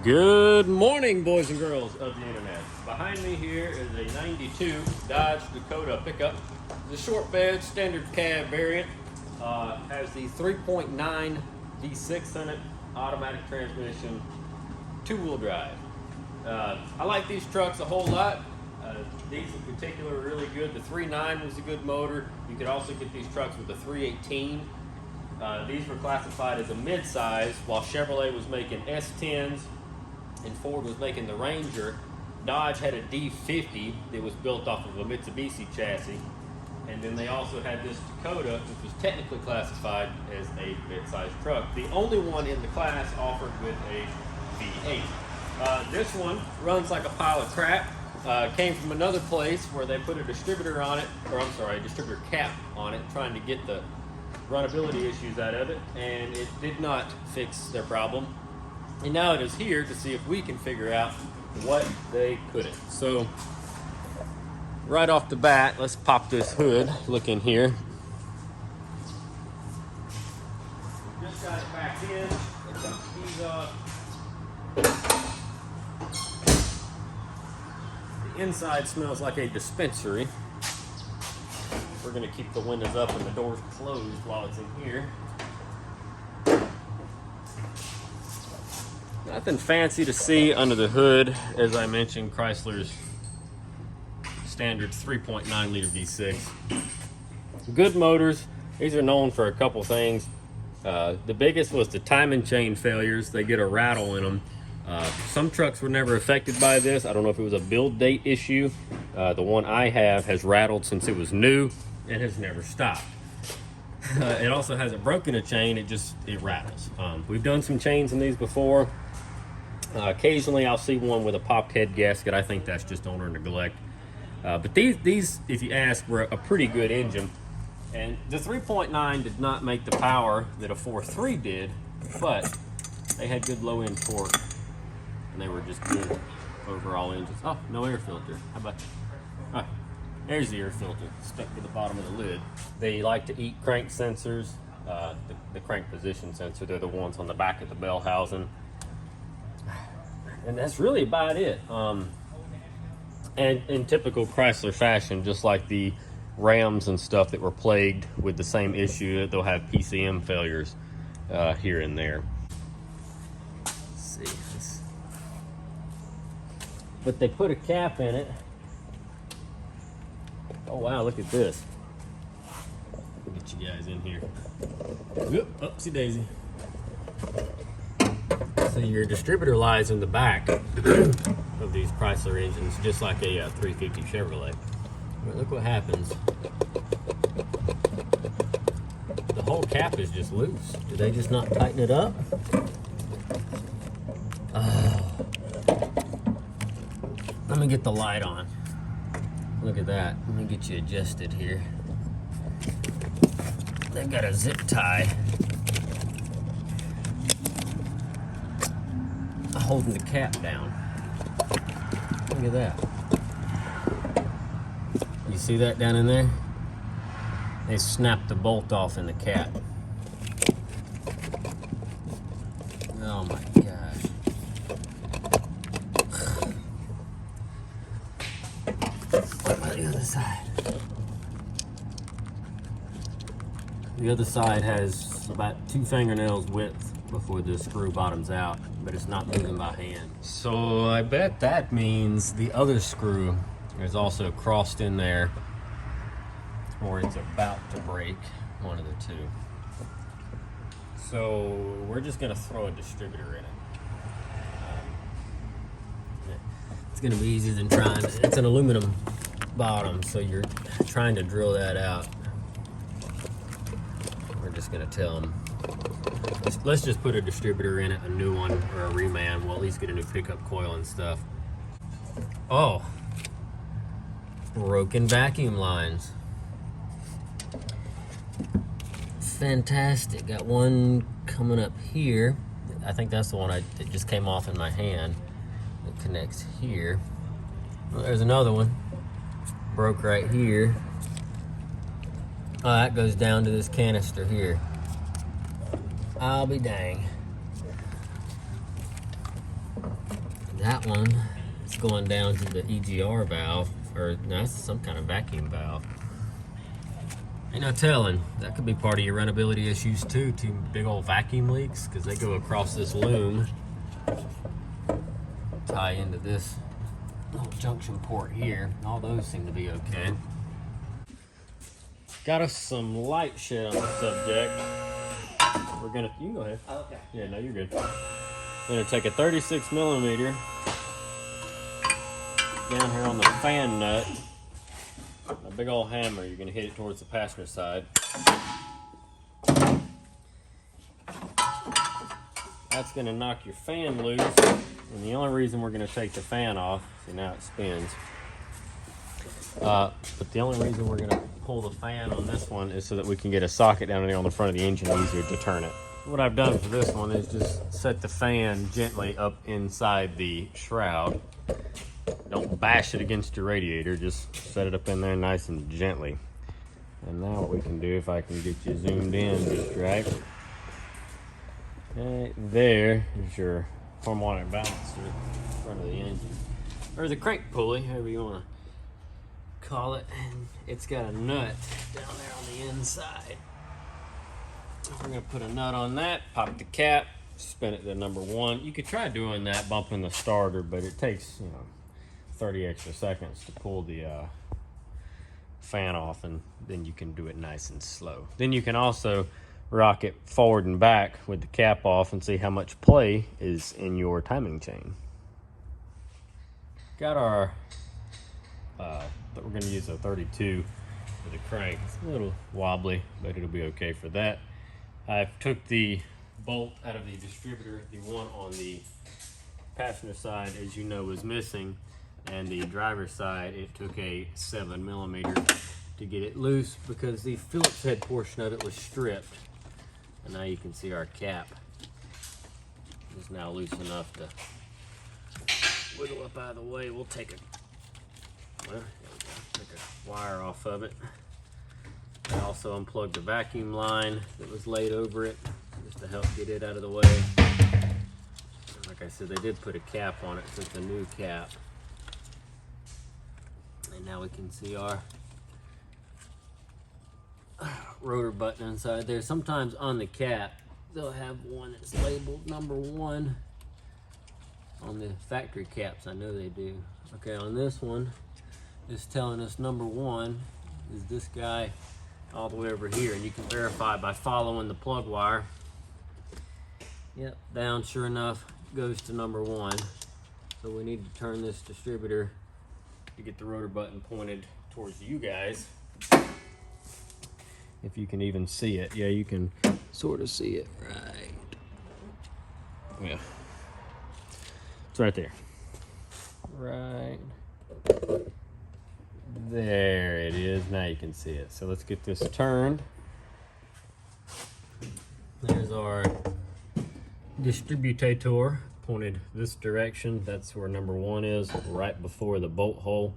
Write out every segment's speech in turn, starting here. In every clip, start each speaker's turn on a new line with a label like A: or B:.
A: Good morning, boys and girls of the internet. Behind me here is a 92 Dodge Dakota pickup. It's a short bed, standard cab variant. Has the 3.9 V6 in it, automatic transmission, two-wheel drive. I like these trucks a whole lot. These in particular are really good. The 3.9 was a good motor. You could also get these trucks with the 318. These were classified as a mid-size, while Chevrolet was making S10s and Ford was making the Ranger. Dodge had a D50 that was built off of a Mitsubishi chassis. And then they also had this Dakota, which was technically classified as a mid-size truck. The only one in the class offered with a V8. This one runs like a pile of crap. Came from another place where they put a distributor on it, or I'm sorry, a distributor cap on it, trying to get the runnability issues out of it, and it did not fix their problem. And now it is here to see if we can figure out what they couldn't. So right off the bat, let's pop this hood. Look in here. Just got it back in. Let's got the keys off. The inside smells like a dispensary. We're going to keep the windows up and the doors closed while it's in here. Nothing fancy to see under the hood. As I mentioned, Chrysler's standard 3.9 liter V6. Good motors. These are known for a couple things. The biggest was the timing chain failures. They get a rattle in them. Some trucks were never affected by this. I don't know if it was a build date issue. The one I have has rattled since it was new and has never stopped. It also hasn't broken a chain, it rattles. We've done some chains in these before. Occasionally I'll see one with a popped head gasket. I think that's just owner neglect. But these, if you ask, were a pretty good engine. And the 3.9 did not make the power that a 4.3 did, but they had good low end torque and they were just good overall engines. Oh, no air filter. How about that? There's the air filter stuck to the bottom of the lid. They like to eat crank sensors, the crank position sensor. They're the ones on the back of the bell housing. And that's really about it. And in typical Chrysler fashion, just like the Rams and stuff that were plagued with the same issue, they'll have PCM failures here and there. Let's see. But they put a cap in it. Oh wow, look at this. We'll get you guys in here. Whoop, upsy daisy. So your distributor lies in the back of these Chrysler engines, just like a 350 Chevrolet. But look what happens. The whole cap is just loose. Did they just not tighten it up? Let me get the light on. Look at that. Let me get you adjusted here. They got a zip tie holding the cap down. Look at that. You see that down in there? They snapped the bolt off in the cap. Oh my gosh. What about the other side? The other side has about 2 fingernails width before the screw bottoms out, but it's not moving by hand. So I bet that means the other screw is also crossed in there, or it's about to break, one of the two. So we're just gonna throw a distributor in it. It's gonna be easier than trying to, it's an aluminum bottom, so you're trying to drill that out. We're just gonna tell them, let's just put a distributor in it, a new one or a reman. We'll at least get a new pickup coil and stuff. Oh, broken vacuum lines. Fantastic. Got one coming up here. I think that's the one that just came off in my hand. It connects here. Well, there's another one. Broke right here. Oh, that goes down to this canister here. I'll be dang. That one is going down to the EGR valve, or no, that's some kind of vacuum valve. Ain't no telling. That could be part of your runnability issues too. Two big old vacuum leaks, because they go across this loom, tie into this little junction port here. All those seem to be okay. Got us some light shit on the subject. We're gonna, you can go ahead.
B: Oh, okay.
A: Yeah, no, you're good. We're gonna take a 36 millimeter down here on the fan nut. A big old hammer, you're gonna hit it towards the passenger side. That's gonna knock your fan loose. And the only reason we're gonna take the fan off, see now it spins. But the only reason we're gonna pull the fan on this one is so that we can get a socket down there on the front of the engine easier to turn it. What I've done for this one is just set the fan gently up inside the shroud. Don't bash it against your radiator, just set it up in there nice and gently. And now what we can do, if I can get you zoomed in just right. Right there is your harmonic balancer in front of the engine. Or the crank pulley, however you want to call it. And it's got a nut down there on the inside. We're going to put a nut on that, pop the cap, spin it to number 1. You could try doing that, bumping the starter, but it takes, 30 extra seconds to pull the fan off, and then you can do it nice and slow. Then you can also rock it forward and back with the cap off and see how much play is in your timing chain. Got our, but we're going to use a 32 for the crank. It's a little wobbly, but it'll be okay for that. I took the bolt out of the distributor. The one on the passenger side, as you know, was missing, and the driver's side, it took a 7 millimeter to get it loose because the Phillips head portion of it was stripped. And now you can see our cap is now loose enough to wiggle up out of the way. We'll take take a wire off of it. I also unplugged the vacuum line that was laid over it just to help get it out of the way. Like I said, they did put a cap on it, so it's a new cap. And now we can see our rotor button inside there. Sometimes on the cap, they'll have one that's labeled number 1 on the factory caps. I know they do. Okay, on this one, it's telling us number 1 is this guy all the way over here, and you can verify by following the plug wire. Yep, down, sure enough, goes to number 1. So we need to turn this distributor to get the rotor button pointed towards you guys. If you can even see it. Yeah, you can sort of see it, right? Yeah, it's right there. Right there it is. Now you can see it. So let's get this turned. There's our distributor pointed this direction. That's where number 1 is, right before the bolt hole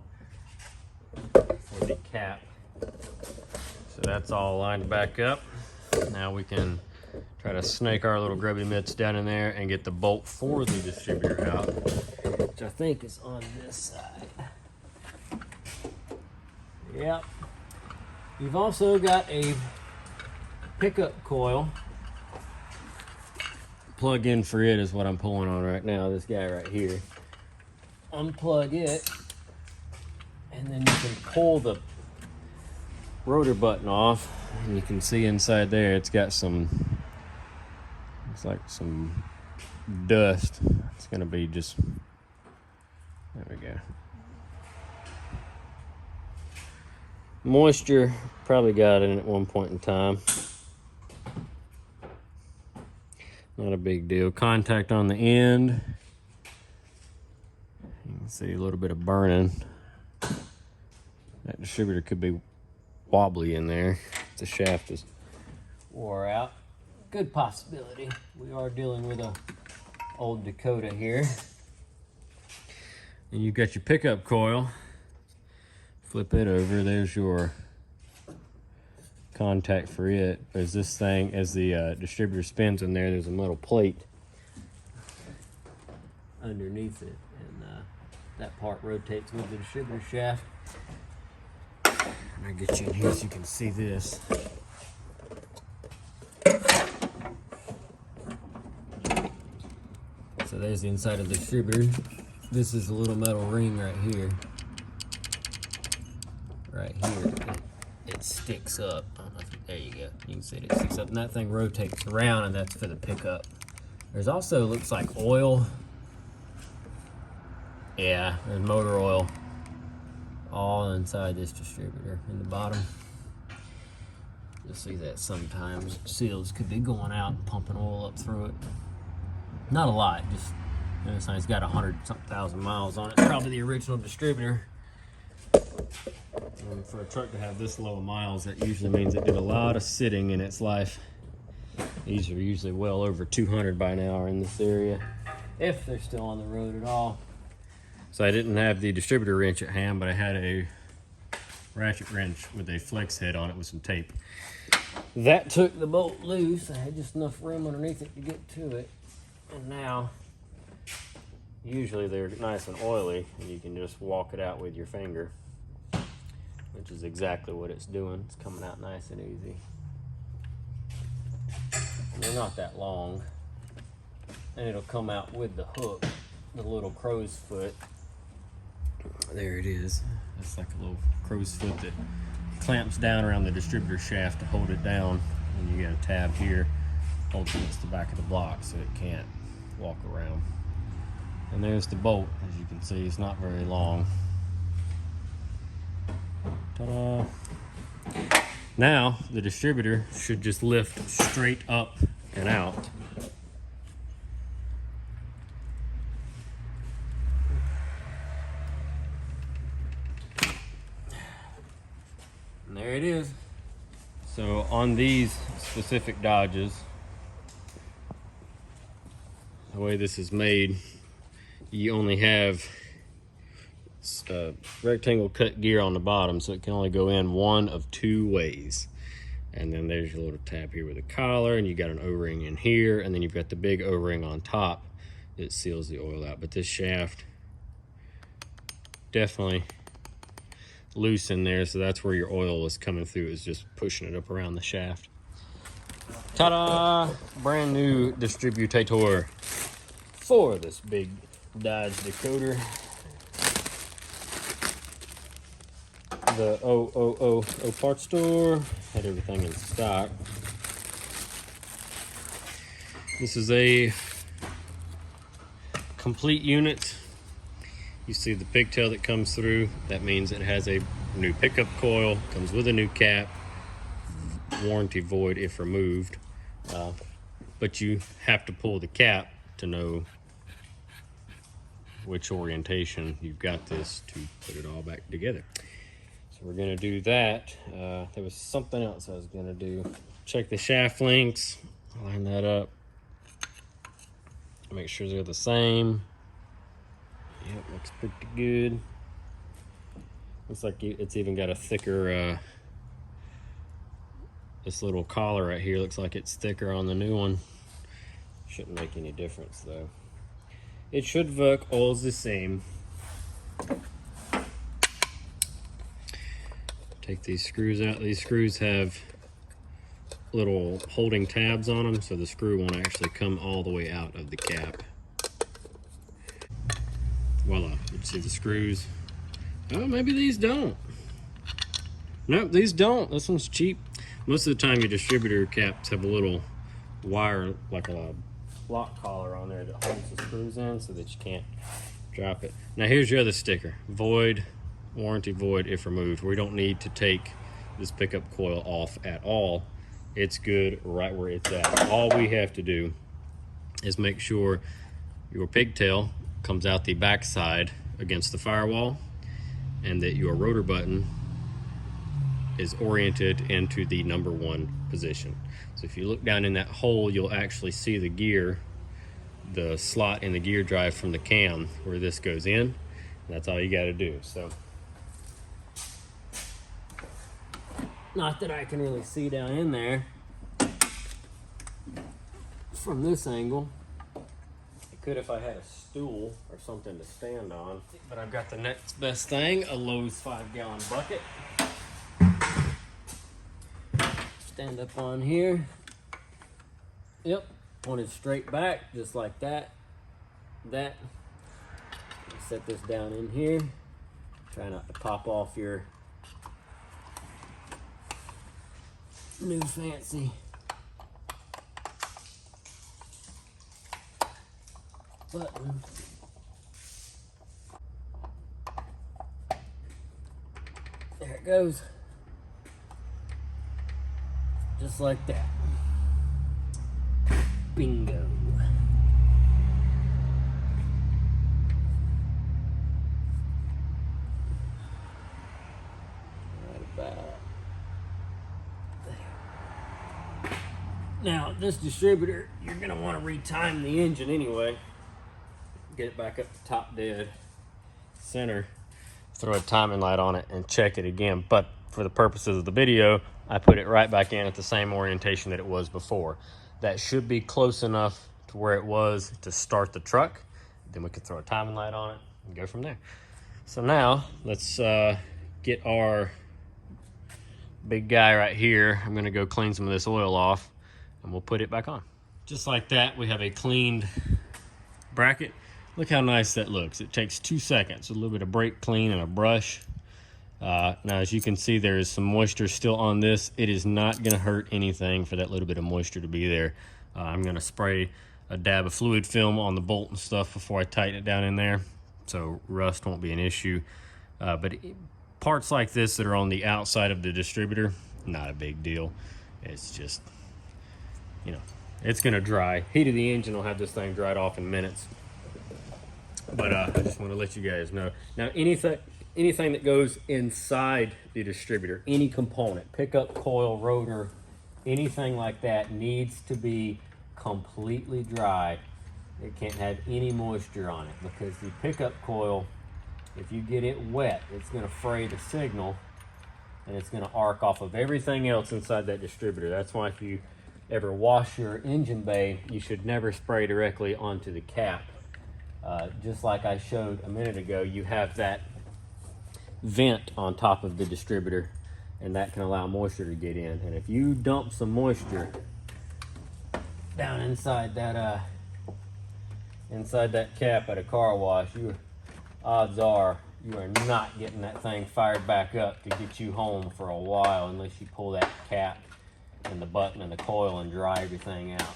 A: for the cap. So that's all lined back up. Now we can try to snake our little grubby mitts down in there and get the bolt for the distributor out, which I think is on this side. Yep. You've also got a pickup coil. Plug in for it is what I'm pulling on right now, this guy right here. Unplug it, and then you can pull the rotor button off, and you can see inside there it's got some, it's like some dust. It's gonna be just, there we go. Moisture, probably got in at one point in time. Not a big deal. Contact on the end. You can see a little bit of burning. That distributor could be wobbly in there. The shaft is wore out. Good possibility. We are dealing with a old Dakota here. And you've got your pickup coil. Flip it over. There's your contact for it. As this thing, as the distributor spins in there, there's a metal plate underneath it, and that part rotates with the distributor shaft. I'll get you in here so you can see this. So there's the inside of the distributor. This is a little metal ring right here. Right here, it sticks up. I don't know if there you go. You can see it sticks up, and that thing rotates around, and that's for the pickup. There's also, looks like oil. Yeah, there's motor oil all inside this distributor in the bottom. You'll see that sometimes seals could be going out and pumping oil up through it. Not a lot, just, you know, it's got 100-something thousand miles on it. It's probably the original distributor. And for a truck to have this low of miles, that usually means it did a lot of sitting in its life. These are usually well over 200 by now in this area, if they're still on the road at all. So I didn't have the distributor wrench at hand, but I had a ratchet wrench with a flex head on it with some tape. That took the bolt loose. I had just enough room underneath it to get to it. And now, usually they're nice and oily, and you can just walk it out with your finger, which is exactly what it's doing. It's coming out nice and easy. And they're not that long. And it'll come out with the hook, the little crow's foot. There it is. It's like a little crow's foot that clamps down around the distributor shaft to hold it down. And you got a tab here holding against the back of the block so it can't walk around. And there's the bolt. As you can see, it's not very long. Ta-da! Now the distributor should just lift straight up and out. And there it is. So on these specific Dodges, the way this is made, you only have rectangle cut gear on the bottom, so it can only go in one of two ways. And then there's your little tab here with a collar, and you got an O-ring in here, and then you've got the big O-ring on top that seals the oil out. But this shaft definitely loose in there, so that's where your oil is coming through, is just pushing it up around the shaft. Ta-da! Brand new distributor for this big Dodge Dakota. The 000 parts store had everything in stock. This is a complete unit. You see the pigtail that comes through. That means it has a new pickup coil, comes with a new cap, warranty void if removed. But you have to pull the cap to know which orientation you've got this to put it all back together. So we're gonna do that. There was something else I was gonna do. Check the shaft links, line that up, make sure they're the same. Yep, looks pretty good. Looks like it's even got a thicker, this little collar right here looks like it's thicker on the new one. Shouldn't make any difference though. It should work all the same. Take these screws out. These screws have little holding tabs on them, so the screw won't actually come all the way out of the cap. Voila, you see the screws. Oh, maybe these don't. Nope, these don't. This one's cheap. Most of the time your distributor caps have a little wire, like a lock collar on there that holds the screws in so that you can't drop it. Now here's your other sticker. Void, warranty void if removed. We don't need to take this pickup coil off at all. It's good right where it's at. All we have to do is make sure your pigtail comes out the back side against the firewall, and that your rotor button is oriented into the number 1 position. So if you look down in that hole, you'll actually see the gear, the slot in the gear drive from the cam where this goes in. That's all you got to do. So, not that I can really see down in there from this angle. Could if I had a stool or something to stand on. But I've got the next best thing, a Lowe's 5-gallon bucket. Stand up on here. Yep, point it straight back, just like that. Set this down in here. Try not to pop off your new fancy button. There it goes. Just like that. Bingo. Right about there. Now, this distributor, you're going to want to retime the engine anyway. Get it back up to top dead center. Throw a timing light on it and check it again. But for the purposes of the video, I put it right back in at the same orientation that it was before. That should be close enough to where it was to start the truck. Then we can throw a timing light on it and go from there. So now let's get our big guy right here. I'm gonna go clean some of this oil off and we'll put it back on. Just like that, we have a cleaned bracket. Look how nice that looks. It takes 2 seconds, a little bit of brake clean and a brush. Now, as you can see, there is some moisture still on this. It is not going to hurt anything for that little bit of moisture to be there. I'm going to spray a dab of fluid film on the bolt and stuff before I tighten it down in there, so rust won't be an issue. Parts like this that are on the outside of the distributor, not a big deal. It's just, you know, it's going to dry. Heat of the engine will have this thing dried off in minutes. But I just want to let you guys know. Now, anything that goes inside the distributor, any component, pickup coil, rotor, anything like that needs to be completely dry. It can't have any moisture on it, because the pickup coil, if you get it wet, it's going to fray the signal and it's going to arc off of everything else inside that distributor. That's why if you ever wash your engine bay, you should never spray directly onto the cap. Just like I showed a minute ago, you have that vent on top of the distributor, and that can allow moisture to get in. And if you dump some moisture down inside that cap at a car wash, odds are you are not getting that thing fired back up to get you home for a while, unless you pull that cap and the button and the coil and dry everything out.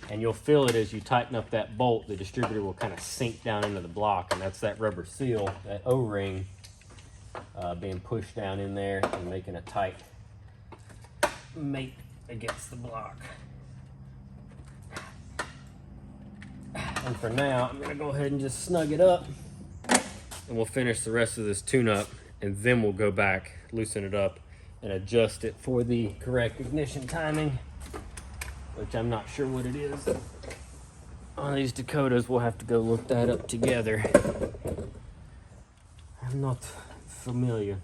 A: And you'll feel it as you tighten up that bolt. The distributor will kind of sink down into the block, and that's that rubber seal, that O-ring, being pushed down in there and making a tight mate against the block. And for now, I'm gonna go ahead and just snug it up, and we'll finish the rest of this tune-up, and then we'll go back, loosen it up, and adjust it for the correct ignition timing, which I'm not sure what it is. On these Dakotas, we'll have to go look that up together. I'm not familiar.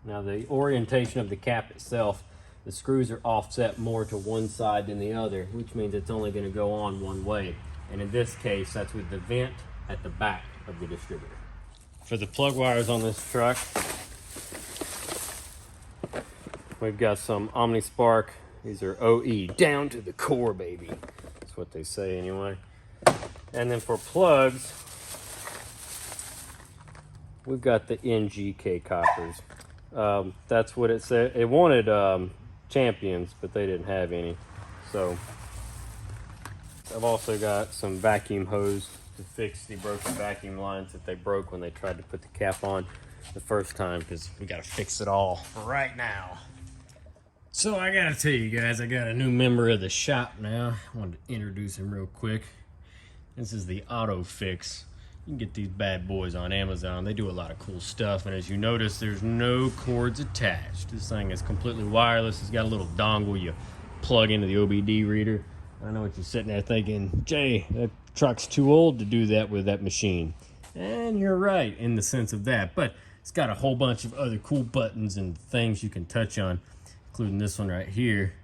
A: Now, the orientation of the cap itself, the screws are offset more to one side than the other, which means it's only going to go on one way. And in this case, that's with the vent at the back of the distributor. For the plug wires on this truck, we've got some OmniSpark. These are OE, down to the core, baby. That's what they say anyway. And then for plugs, we've got the NGK coppers. That's what it said. It wanted champions, but they didn't have any. So I've also got some vacuum hose to fix the broken vacuum lines that they broke when they tried to put the cap on the first time, because we got to fix it all right now. So I gotta tell you guys, I got a new member of the shop now. I wanted to introduce him real quick. This is the Auto Fix. You can get these bad boys on Amazon. They do a lot of cool stuff, and as you notice, there's no cords attached. This thing is completely wireless. It's got a little dongle you plug into the OBD reader. I know what you're sitting there thinking, Jay, that truck's too old to do that with that machine. And you're right in the sense of that, but it's got a whole bunch of other cool buttons and things you can touch on, including this one right here,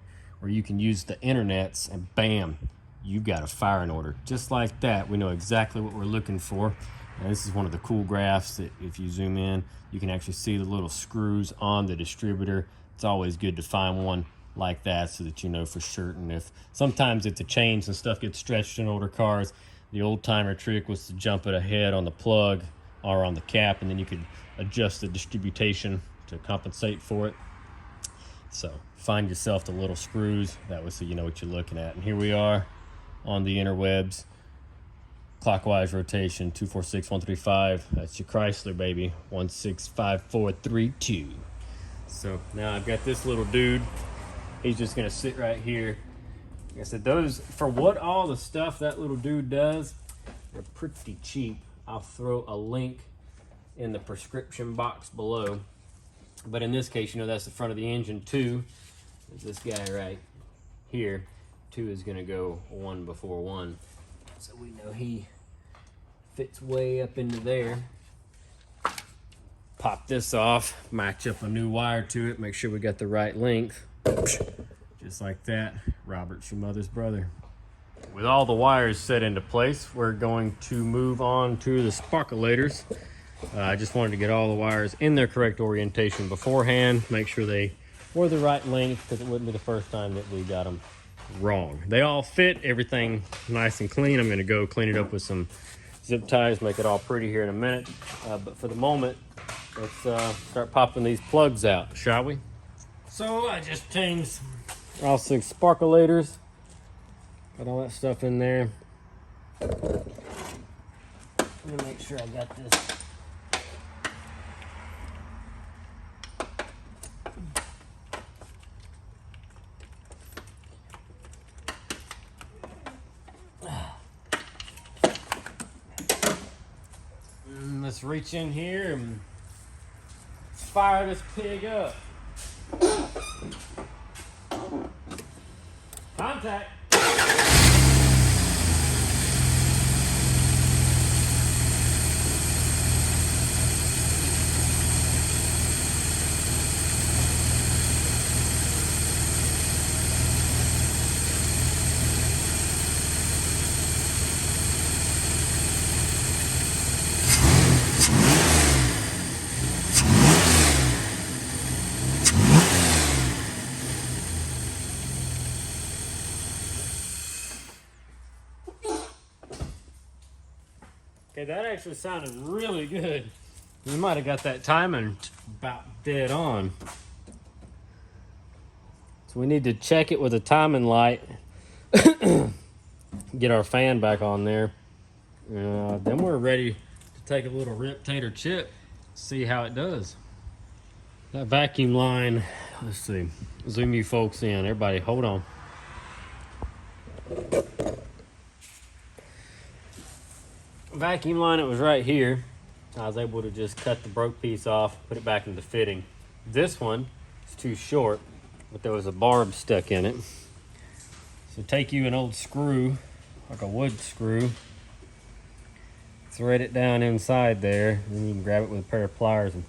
A: where you can use the internets, and bam, you've got a firing order. Just like that, we know exactly what we're looking for. And this is one of the cool graphs that if you zoom in, you can actually see the little screws on the distributor. It's always good to find one like that so that you know for certain. If sometimes if the chains and stuff get stretched in older cars, the old timer trick was to jump it ahead on the plug or on the cap, and then you could adjust the distribution to compensate for it. So find yourself the little screws, that way so you know what you're looking at. And here we are on the interwebs. Clockwise rotation, 246, 135. That's your Chrysler, baby. 165432. So now I've got this little dude. He's just gonna sit right here. Like I said, those, for what all the stuff that little dude does, they're pretty cheap. I'll throw a link in the prescription box below. But in this case, you know, that's the front of the engine. 2 is this guy right here. 2 is gonna go 1 before 1. So we know he fits way up into there. Pop this off, match up a new wire to it, make sure we got the right length. Just like that. Robert's your mother's brother. With all the wires set into place, we're going to move on to the sparkulators. I just wanted to get all the wires in their correct orientation beforehand, make sure they were the right length, because it wouldn't be the first time that we got them wrong. They all fit, everything nice and clean. I'm going to go clean it up with some zip ties, make it all pretty here in a minute. But for the moment, let's start popping these plugs out, shall we? So I just changed all 6 sparkulators. Got all that stuff in there. Let me make sure I got this. Let's reach in here and fire this pig up. Contact. Okay, that actually sounded really good. You might have got that timing about dead on. So we need to check it with a timing light. Get our fan back on there. Then we're ready to take a little rip tater chip, see how it does. That vacuum line, let's see. Zoom you folks in. Everybody, hold on. Vacuum line, it was right here. I was able to just cut the broke piece off, put it back into fitting. This one is too short, but there was a barb stuck in it. So take you an old screw, like a wood screw, thread it down inside there, and you can grab it with a pair of pliers and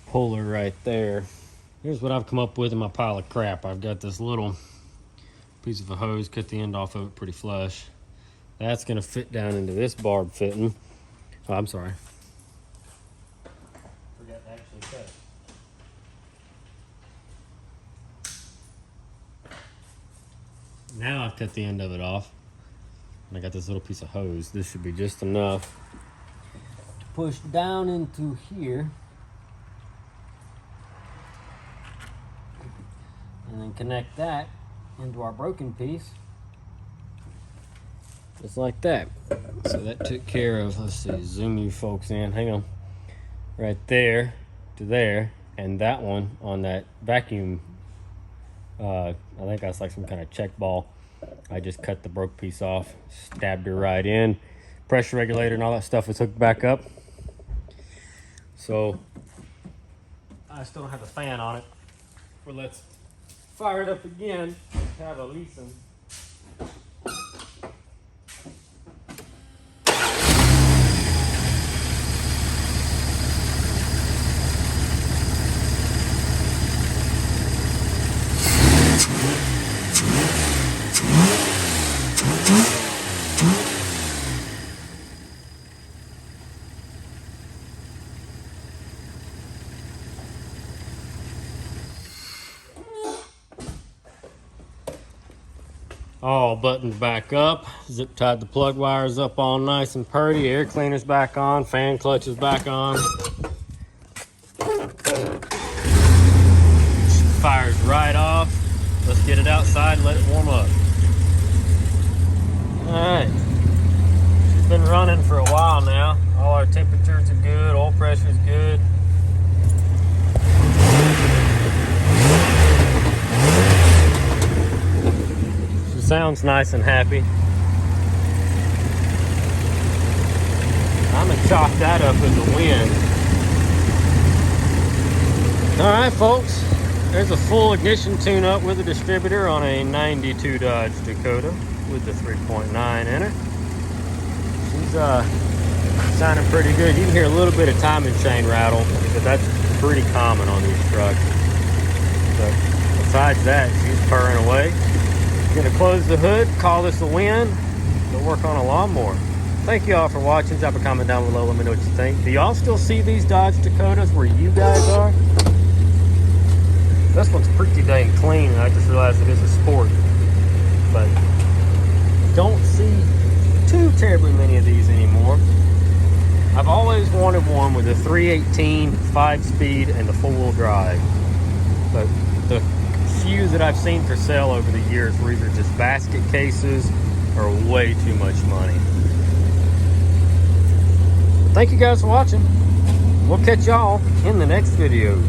A: pull her right there. Here's what I've come up with in my pile of crap. I've got this little piece of a hose, cut the end off of it pretty flush. That's gonna fit down into this barb fitting. Oh, I'm sorry. Forgot to actually cut it. Now I've cut the end of it off. And I got this little piece of hose. This should be just enough to push down into here. And then connect that into our broken piece. Just like that. So that took care of, let's see, zoom you folks in, hang on. Right there to there, and that one on that vacuum, I think that's like some kind of check ball. I just cut the broke piece off, stabbed her right in. Pressure regulator and all that stuff was hooked back up. So, I still don't have a fan on it. But let's fire it up again, have a listen. All buttons back up. Zip tied the plug wires up all nice and pretty. Air cleaner's back on. Fan clutch is back on. Fires right off. Let's get it outside and let it warm up. Alright. She's been running for a while now. All our temperatures are good. Oil pressure is good. Sounds nice and happy. I'm gonna chalk that up as a win. Alright folks, there's a full ignition tune-up with a distributor on a 92 Dodge Dakota with the 3.9 in it. She's sounding pretty good. You can hear a little bit of timing chain rattle, but that's pretty common on these trucks. But besides that, she's purring away. Gonna close the hood, call this a win. Go work on a lawnmower. Thank you all for watching. Drop a comment down below. Let me know what you think. Do y'all still see these Dodge Dakotas where you guys are? This one's pretty dang clean, and I just realized it is a sport. But don't see too terribly many of these anymore. I've always wanted one with a 318, 5-speed, and the 4-wheel drive. But the few that I've seen for sale over the years were either just basket cases or way too much money. Thank you guys for watching. We'll catch y'all in the next video.